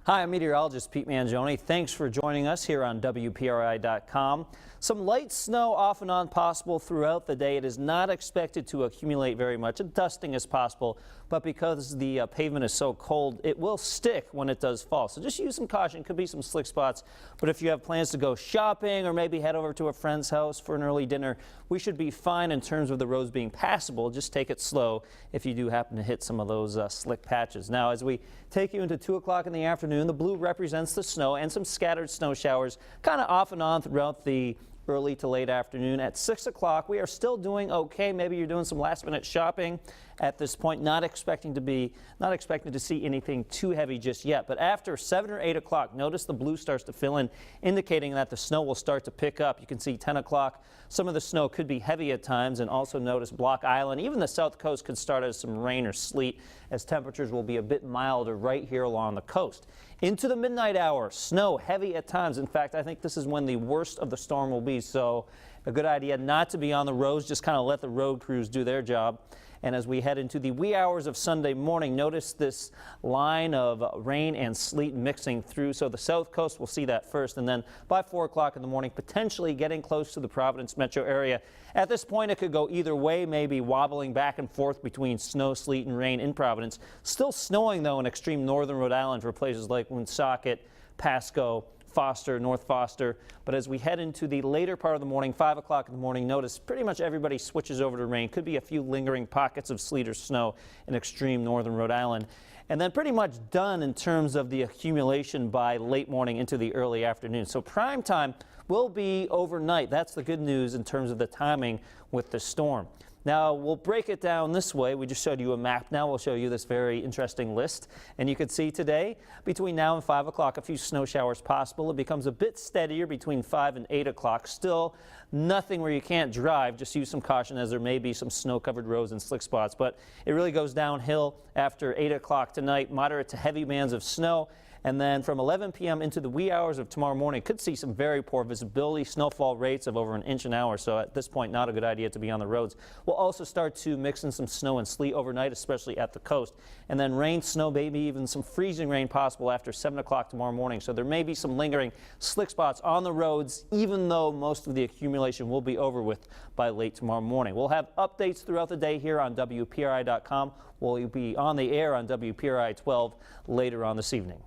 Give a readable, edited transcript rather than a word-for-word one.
Hi, I'm meteorologist Pete Mangione. Thanks for joining us here on WPRI.com. Some light snow off and on possible throughout the day. It is not expected to accumulate very much. A dusting is possible, but because the pavement is so cold, it will stick when it does fall. So just use some caution. Could be some slick spots, but if you have plans to go shopping or maybe head over to a friend's house for an early dinner, we should be fine in terms of the roads being passable. Just take it slow if you do happen to hit some of those slick patches. Now, as we take you into 2 o'clock in the afternoon, the blue represents the snow and some scattered snow showers kind of off and on throughout the early to late afternoon. At 6 o'clock, we are still doing okay. Maybe you're doing some last minute shopping at this point, not expecting to see anything too heavy just yet. But after 7 or 8 o'clock, notice the blue starts to fill in, indicating that the snow will start to pick up. You can see 10 o'clock, some of the snow could be heavy at times, and also notice Block Island, even the south coast could start as some rain or sleet, as temperatures will be a bit milder right here along the coast. Into the midnight hour, snow heavy at times. In fact, I think this is when the worst of the storm will be, so a good idea not to be on the roads, just kind of let the road crews do their job. And as we head into the wee hours of Sunday morning, notice this line of rain and sleet mixing through. So the south coast will see that first, and then by 4 o'clock in the morning, potentially getting close to the Providence metro area. At this point, it could go either way, maybe wobbling back and forth between snow, sleet, and rain in Providence. Still snowing, though, in extreme northern Rhode Island for places like Woonsocket, Pasco, Foster, North Foster. But as we head into the later part of the morning, 5 o'clock in the morning, notice pretty much everybody switches over to rain. Could be a few lingering pockets of sleet or snow in extreme northern Rhode Island. And then pretty much done in terms of the accumulation by late morning into the early afternoon. So prime time will be overnight. That's the good news in terms of the timing with the storm. Now, we'll break it down this way. We just showed you a map. Now we'll show you this very interesting list. And you can see today, between now and 5 o'clock, a few snow showers possible. It becomes a bit steadier between 5 and 8 o'clock. Still nothing where you can't drive. Just use some caution, as there may be some snow-covered roads and slick spots. But it really goes downhill after 8 o'clock tonight. Moderate to heavy bands of snow. And then from 11 p.m. into the wee hours of tomorrow morning, could see some very poor visibility, snowfall rates of over an inch an hour. So at this point, not a good idea to be on the roads. We'll also start to mix in some snow and sleet overnight, especially at the coast. And then rain, snow, maybe even some freezing rain possible after 7 o'clock tomorrow morning. So there may be some lingering slick spots on the roads, even though most of the accumulation will be over with by late tomorrow morning. We'll have updates throughout the day here on WPRI.com. We'll be on the air on WPRI 12 later on this evening.